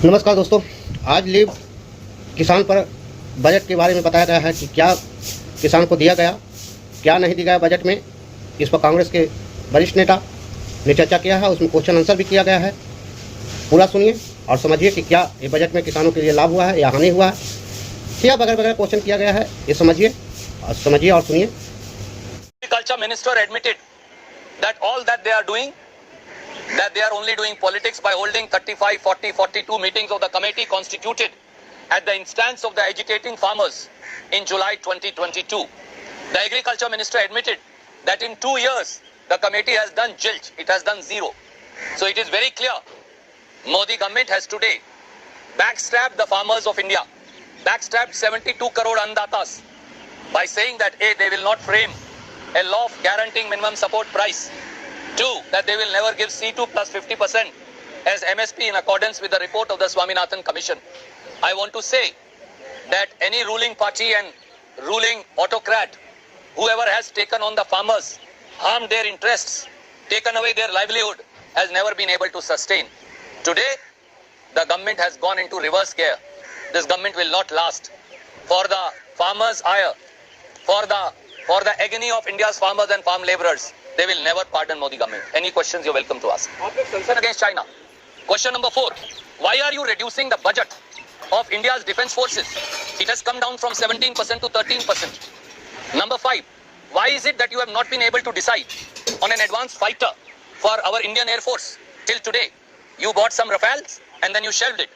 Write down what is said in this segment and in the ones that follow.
नमस्कार दोस्तों, आज लीव किसान पर बजट के बारे में बताया गया है कि क्या किसान को दिया गया, क्या नहीं दिया गया बजट में। इस पर कांग्रेस के वरिष्ठ नेता ने चर्चा किया है, उसमें क्वेश्चन आंसर भी किया गया है। पूरा सुनिए और समझिए कि क्या ये बजट में किसानों के लिए लाभ हुआ है या हानि हुआ है, क्या बगैर क्वेश्चन किया गया है, ये समझिए और सुनिए। Agriculture Minister admitted that all that they are doing, that they are only doing politics by holding 35, 40, 42 meetings of the committee constituted at the instance of the agitating farmers in July 2022. The Agriculture Minister admitted that in 2 years the committee has done zilch, it has done zero. So it is very clear, Modi government has today backstabbed the farmers of India, backstabbed 72 crore andatas by saying that A, they will not frame a law of guaranteeing minimum support price. 2, that they will never give C2 plus 50% as MSP in accordance with the report of the Swaminathan Commission. I want to say that any ruling party and ruling autocrat, whoever has taken on the farmers, harmed their interests, taken away their livelihood, has never been able to sustain. Today, the government has gone into reverse gear. This government will not last. For the farmers' ire, for the agony of India's farmers and farm laborers, they will never pardon Modi government. Any questions, you're welcome to ask. Against China. Question number 4. Why are you reducing the budget of India's defense forces? It has come down from 17% to 13%. Number 5. Why is it that you have not been able to decide on an advanced fighter for our Indian Air Force till today? You bought some Rafales and then you shelved it.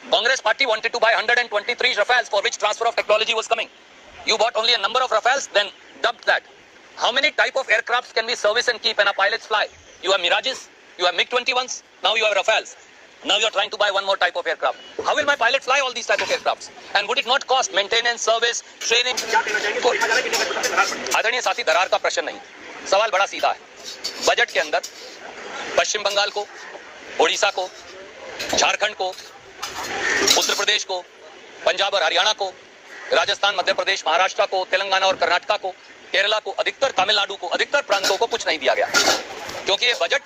Congress party wanted to buy 123 Rafales for which transfer of technology was coming. You bought only a number of Rafales, then dumped that. How many type of aircrafts can we service and keep and our pilots fly? You have Mirages, you have MiG-21s, now you have Rafales. Now you are trying to buy one more type of aircraft. How will my pilot fly all these type of aircrafts? And would it not cost maintenance, service, training? आदरणीय साथी, दरार का प्रश्न नहीं, सवाल बड़ा सीधा है। बजट के अंदर पश्चिम बंगाल को, ओडिशा को, झारखंड को, उत्तर प्रदेश को, पंजाब और हरियाणा को, राजस्थान, मध्य प्रदेश, महाराष्ट्र को, तेलंगाना और कर्नाटका को, केरला को, अधिकतर तमिलनाडु को, अधिकतर प्रांतों को कुछ नहीं दिया गया, क्योंकि ये बजट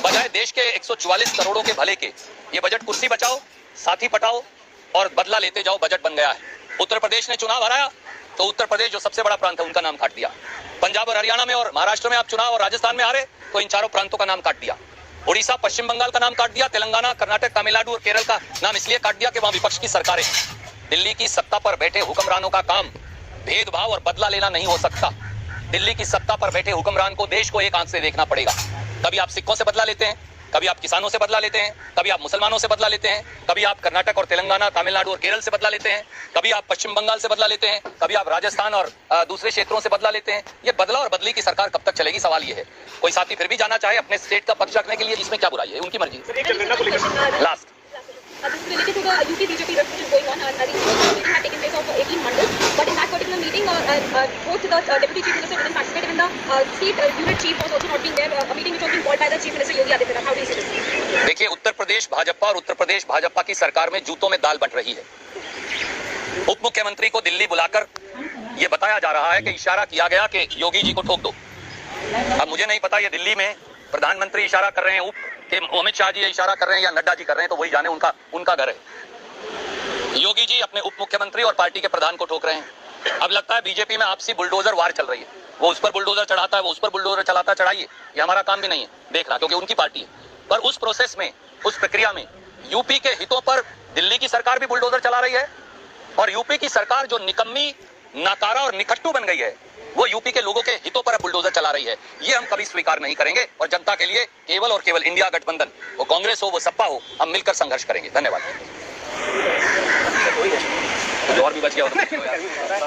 बजाय देश के 144 करोड़ों के भले के, ये बजट कुर्सी बचाओ, साथी पटाओ और बदला लेते जाओ बजट बन गया है। उत्तर प्रदेश ने चुनाव हराया तो उत्तर प्रदेश जो सबसे बड़ा प्रांत है उनका नाम काट दिया। पंजाब और हरियाणा में और महाराष्ट्र में आप चुनाव और राजस्थान में हारे तो इन चारों प्रांतों का नाम काट दिया। ओडिशा, पश्चिम बंगाल का नाम काट दिया, तेलंगाना, कर्नाटक, तमिलनाडु और केरल का नाम इसलिए काट दिया कि वहां विपक्ष की सरकारें। दिल्ली की सत्ता पर बैठे हुक्मरानों का काम भेदभाव और बदला लेना नहीं हो सकता। दिल्ली की सत्ता पर बैठे हुक्मरान को देश को एक आंख से देखना पड़ेगा। कभी आप सिखों से बदला लेते हैं, कभी आप किसानों से बदला लेते हैं, कभी आप मुसलमानों से बदला लेते हैं, कभी आप कर्नाटक और तेलंगाना, तमिलनाडु और केरल से बदला लेते हैं, कभी आप पश्चिम बंगाल से बदला लेते हैं, कभी आप राजस्थान और दूसरे क्षेत्रों से बदला लेते हैं। ये बदला और बदली की सरकार कब तक चलेगी, सवाल ये है। कोई साथी फिर भी जाना चाहे अपने स्टेट का पक्ष रखने के लिए, इसमें क्या बुराई है, उनकी मर्जी। Last This is related to the UP BJP which is going on. I think the meeting had taken place of 18 mandals, but in that particular meeting, both the Deputy Chief Minister didn't participate, and the state unit chief was also not being there. A meeting which was being called by the Chief Minister Yogi Adityanath. How do you see this? देखिए, उत्तर प्रदेश भाजपा और उत्तर प्रदेश भाजपा की सरकार में जूतों में दाल but रही है। उप मुख्यमंत्री को दिल्ली बुलाकर ये बताया जा रहा है कि इशारा किया गया कि योगी जी को ठोक दो। अब मुझे नहीं पता ये दिल्ली में प्रधानमंत्री इशारा कर रहे हैं, अमित शाह जी इशारा कर रहे हैं या नड्डा जी कर रहे हैं, तो वही जाने, उनका घर है। योगी जी अपने उप मुख्यमंत्री और पार्टी के प्रधान को ठोक रहे हैं। अब लगता है बीजेपी में आपसी बुलडोजर वार चल रही है। वो उस पर बुलडोजर चढ़ाता है, वो उस पर बुलडोजर चलाता, चढ़ाइए, ये हमारा काम भी नहीं है देखना, क्योंकि उनकी पार्टी है। पर उस प्रोसेस में, उस प्रक्रिया में यूपी के हितों पर दिल्ली की सरकार भी बुलडोजर चला रही है, और यूपी की सरकार जो निकम्मी, नाकारा और निकट्टू बन गई है, वो यूपी के लोगों के हितों पर बुलडोजर चला रही है। ये हम कभी स्वीकार नहीं करेंगे, और जनता के लिए केवल और केवल इंडिया गठबंधन, वो कांग्रेस हो, वो सपा हो, हम मिलकर संघर्ष करेंगे। धन्यवाद। और भी बच गया